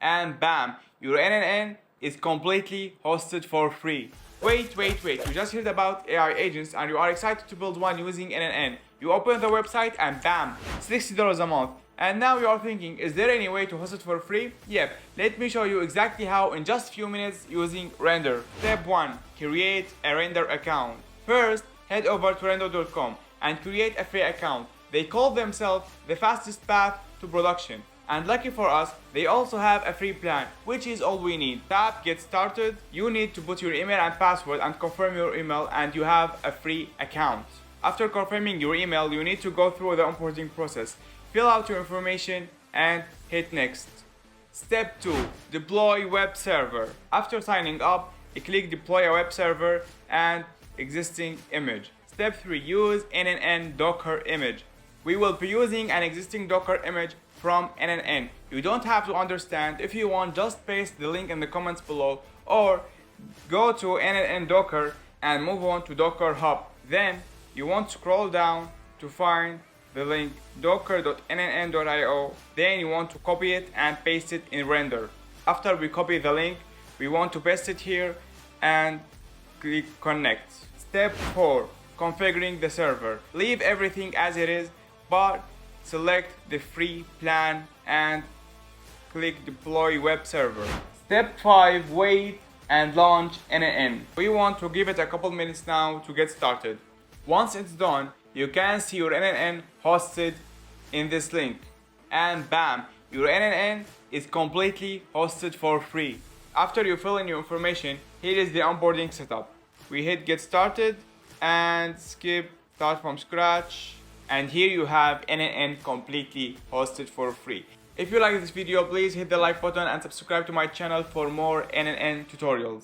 and bam, your N8N is completely hosted for free. Wait, you just heard about AI agents and you are excited to build one using N8N. You open the website and bam, $60 a month. And now you are thinking, is there any way to host it for free? Yep, let me show you exactly how in just a few minutes using Render. Step 1. Create a Render account. First, head over to render.com and create a free account. They call themselves the fastest path to production. And lucky for us, they also have a free plan, which is all we need. Tap Get Started. You need to put your email and password and confirm your email and you have a free account. After confirming your email, you need to go through the onboarding process. Fill out your information and hit next. Step 2. Deploy web server. After signing up, click Deploy a web server and existing image. Step 3. Use N8N Docker image. We will be using an existing Docker image from N8N. You don't have to understand. If you want, just paste the link in the comments below or go to N8N Docker and move on to Docker Hub. Then you want to scroll down to find the link docker.n8n.io. Then you want to copy it and paste it in Render. After we copy the link, we want to paste it here and click Connect. Step 4. Configuring the server. Leave everything as it is, but select the free plan and click Deploy web server. Step 5. Wait and launch N8N. We want to give it a couple minutes now to get started. Once it's done, you can see your N8N hosted in this link. And bam, your N8N is completely hosted for free. After you fill in your information, here is the onboarding setup. We hit Get Started and skip Start from Scratch. And here you have N8N completely hosted for free. If you like this video, please hit the like button and subscribe to my channel for more N8N tutorials.